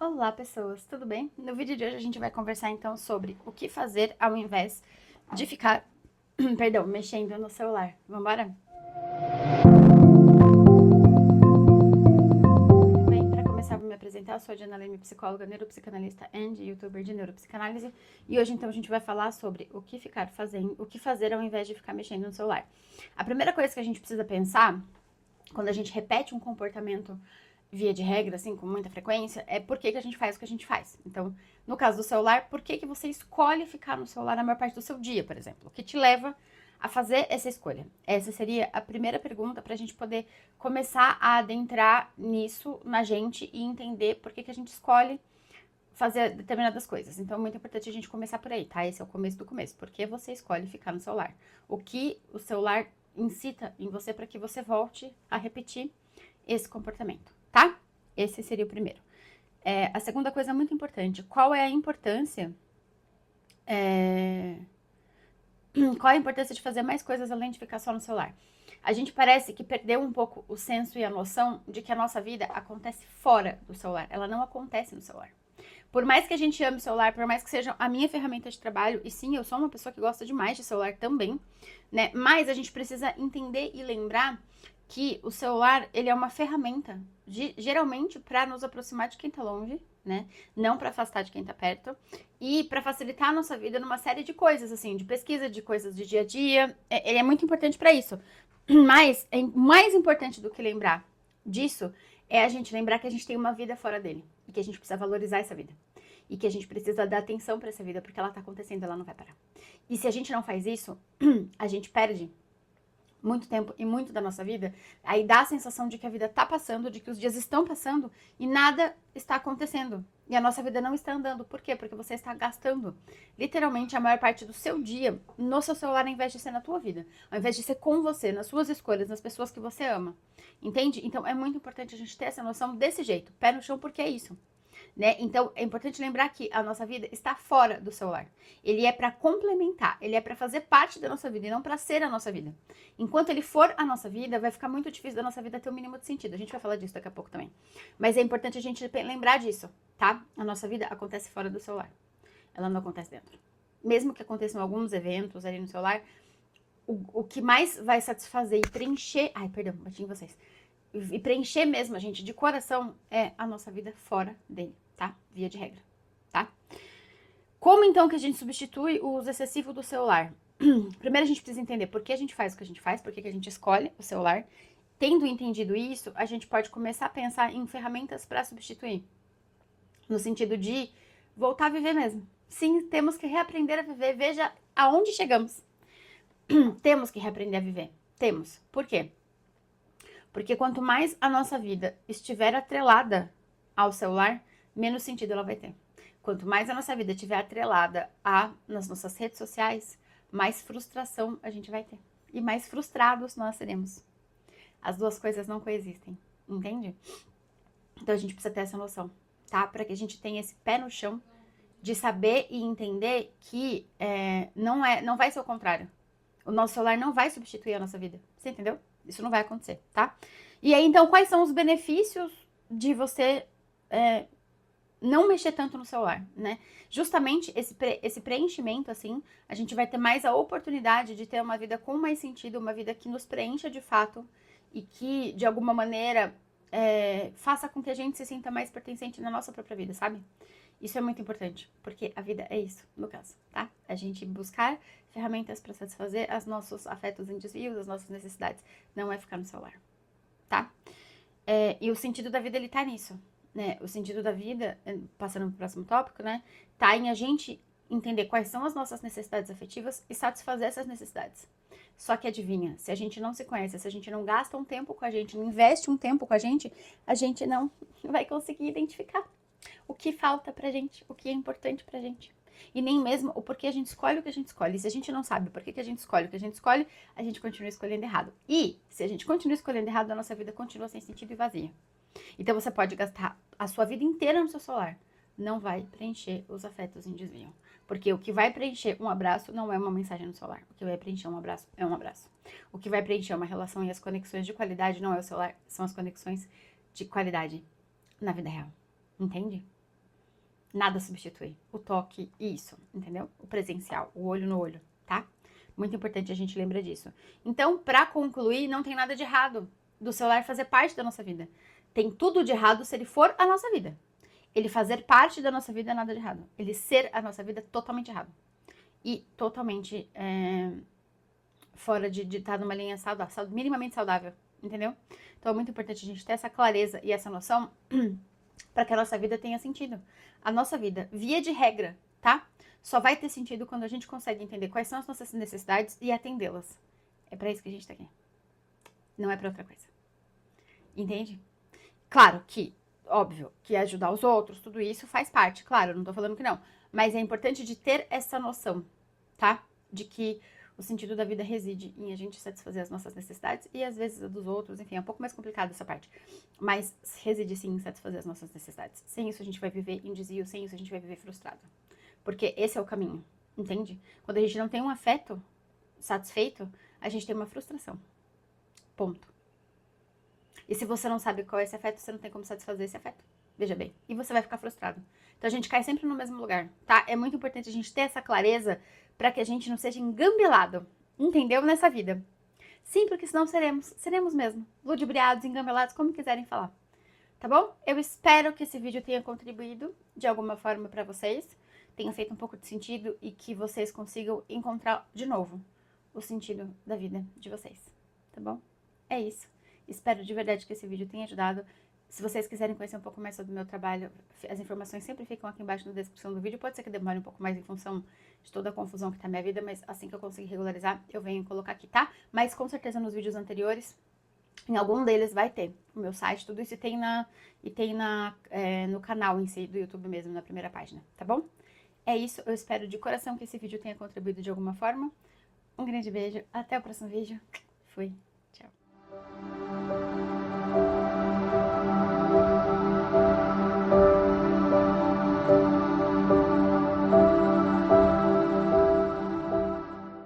Olá, pessoas, tudo bem? No vídeo de hoje a gente vai conversar então sobre o que fazer ao invés de ficar, perdão, mexendo no celular. Vambora? Muito bem, para começar, vou me apresentar. Eu sou a Diana Leme, psicóloga, neuropsicanalista e youtuber de neuropsicanálise. E hoje então a gente vai falar sobre o que fazer ao invés de ficar mexendo no celular. A primeira coisa que a gente precisa pensar quando a gente repete um comportamento via de regra, assim, com muita frequência, é por que a gente faz o que a gente faz. Então, no caso do celular, por que você escolhe ficar no celular na maior parte do seu dia, por exemplo? O que te leva a fazer essa escolha? Essa seria a primeira pergunta para a gente poder começar a adentrar nisso na gente e entender por que a gente escolhe fazer determinadas coisas. Então, é muito importante a gente começar por aí, tá? Esse é o começo do começo. Por que você escolhe ficar no celular? O que o celular incita em você para que você volte a repetir esse comportamento, tá? Esse seria o primeiro. A segunda coisa muito importante, qual é a importância de fazer mais coisas além de ficar só no celular? A gente parece que perdeu um pouco o senso e a noção de que a nossa vida acontece fora do celular, ela não acontece no celular. Por mais que a gente ame o celular, por mais que seja a minha ferramenta de trabalho, e sim, eu sou uma pessoa que gosta demais de celular também, né? Mas a gente precisa entender e lembrar que o celular, ele é uma ferramenta, geralmente para nos aproximar de quem tá longe, né? Não para afastar de quem tá perto, e para facilitar a nossa vida numa série de coisas, assim, de pesquisa, de coisas de dia a dia. Ele é muito importante para isso. Mas mais importante do que lembrar disso é a gente lembrar que a gente tem uma vida fora dele e que a gente precisa valorizar essa vida. E que a gente precisa dar atenção para essa vida, porque ela tá acontecendo, ela não vai parar. E se a gente não faz isso, a gente perde muito tempo e muito da nossa vida, aí dá a sensação de que a vida tá passando, de que os dias estão passando e nada está acontecendo. E a nossa vida não está andando. Por quê? Porque você está gastando literalmente a maior parte do seu dia no seu celular ao invés de ser na tua vida. Ao invés de ser com você, nas suas escolhas, nas pessoas que você ama. Entende? Então é muito importante a gente ter essa noção desse jeito. Pé no chão, porque é isso. Né? Então, é importante lembrar que a nossa vida está fora do celular. Ele é para complementar, ele é para fazer parte da nossa vida e não para ser a nossa vida. Enquanto ele for a nossa vida, vai ficar muito difícil da nossa vida ter o mínimo de sentido. A gente vai falar disso daqui a pouco também. Mas é importante a gente lembrar disso, tá? A nossa vida acontece fora do celular. Ela não acontece dentro. Mesmo que aconteçam alguns eventos ali no celular, o que mais vai satisfazer e preencher... Ai, perdão, bati em vocês. E preencher mesmo a gente de coração é a nossa vida fora dele, tá? Via de regra, tá? Como então que a gente substitui o uso excessivo do celular? Primeiro a gente precisa entender por que a gente faz o que a gente faz, por que a gente escolhe o celular. Tendo entendido isso, a gente pode começar a pensar em ferramentas para substituir. No sentido de voltar a viver mesmo. Sim, temos que reaprender a viver. Veja aonde chegamos. Temos que reaprender a viver. Temos. Por quê? Porque quanto mais a nossa vida estiver atrelada ao celular, menos sentido ela vai ter. Quanto mais a nossa vida estiver atrelada nas nossas redes sociais, mais frustração a gente vai ter. E mais frustrados nós seremos. As duas coisas não coexistem, entende? Então a gente precisa ter essa noção, tá? Para que a gente tenha esse pé no chão de saber e entender que não vai ser o contrário. O nosso celular não vai substituir a nossa vida. Você entendeu? Isso não vai acontecer, tá? E aí, então, quais são os benefícios de você não mexer tanto no celular, né? Justamente esse preenchimento, assim, a gente vai ter mais a oportunidade de ter uma vida com mais sentido, uma vida que nos preencha de fato e que, de alguma maneira, faça com que a gente se sinta mais pertencente na nossa própria vida, sabe? Isso é muito importante, porque a vida é isso, no caso, tá? A gente buscar ferramentas para satisfazer os nossos afetos em desvios, as nossas necessidades. Não é ficar no celular, tá? E o sentido da vida, ele tá nisso, né? O sentido da vida, passando pro próximo tópico, né? Tá em a gente entender quais são as nossas necessidades afetivas e satisfazer essas necessidades. Só que adivinha, se a gente não se conhece, se a gente não gasta um tempo com a gente, não investe um tempo com a gente não vai conseguir identificar o que falta pra gente, o que é importante pra gente. E nem mesmo o porquê a gente escolhe o que a gente escolhe. E se a gente não sabe por que a gente escolhe o que a gente escolhe, a gente continua escolhendo errado. E se a gente continua escolhendo errado, a nossa vida continua sem sentido e vazia. Então você pode gastar a sua vida inteira no seu celular. Não vai preencher os afetos em desvio. Porque o que vai preencher um abraço não é uma mensagem no celular. O que vai preencher um abraço é um abraço. O que vai preencher uma relação e as conexões de qualidade não é o celular, são as conexões de qualidade na vida real. Entende? Nada substitui o toque e isso, entendeu? O presencial, o olho no olho, tá? Muito importante a gente lembrar disso. Então, pra concluir, não tem nada de errado do celular fazer parte da nossa vida. Tem tudo de errado se ele for a nossa vida. Ele fazer parte da nossa vida é nada de errado. Ele ser a nossa vida é totalmente errado. E totalmente fora de estar numa linha saudável, minimamente saudável, entendeu? Então é muito importante a gente ter essa clareza e essa noção para que a nossa vida tenha sentido. A nossa vida, via de regra, tá? Só vai ter sentido quando a gente consegue entender quais são as nossas necessidades e atendê-las. É para isso que a gente tá aqui. Não é para outra coisa. Entende? Claro que, óbvio, que ajudar os outros, tudo isso faz parte, claro, não tô falando que não. Mas é importante de ter essa noção, tá? De que o sentido da vida reside em a gente satisfazer as nossas necessidades e às vezes a dos outros, enfim, é um pouco mais complicado essa parte. Mas reside sim em satisfazer as nossas necessidades. Sem isso a gente vai viver em desvio, sem isso a gente vai viver frustrado. Porque esse é o caminho, entende? Quando a gente não tem um afeto satisfeito, a gente tem uma frustração. Ponto. E se você não sabe qual é esse afeto, você não tem como satisfazer esse afeto. Veja bem. E você vai ficar frustrado. Então a gente cai sempre no mesmo lugar, tá? É muito importante a gente ter essa clareza para que a gente não seja engambelado, entendeu? Nessa vida. Sim, porque senão seremos mesmo. Ludibriados, engambelados, como quiserem falar. Tá bom? Eu espero que esse vídeo tenha contribuído de alguma forma para vocês, tenha feito um pouco de sentido e que vocês consigam encontrar de novo o sentido da vida de vocês. Tá bom? É isso. Espero de verdade que esse vídeo tenha ajudado. Se vocês quiserem conhecer um pouco mais sobre o meu trabalho, as informações sempre ficam aqui embaixo na descrição do vídeo. Pode ser que demore um pouco mais em função de toda a confusão que tá na minha vida, mas assim que eu conseguir regularizar, eu venho colocar aqui, tá? Mas com certeza nos vídeos anteriores, em algum deles vai ter o meu site, tudo isso e tem no canal em si do YouTube mesmo, na primeira página, tá bom? É isso, eu espero de coração que esse vídeo tenha contribuído de alguma forma. Um grande beijo, até o próximo vídeo. Fui, tchau.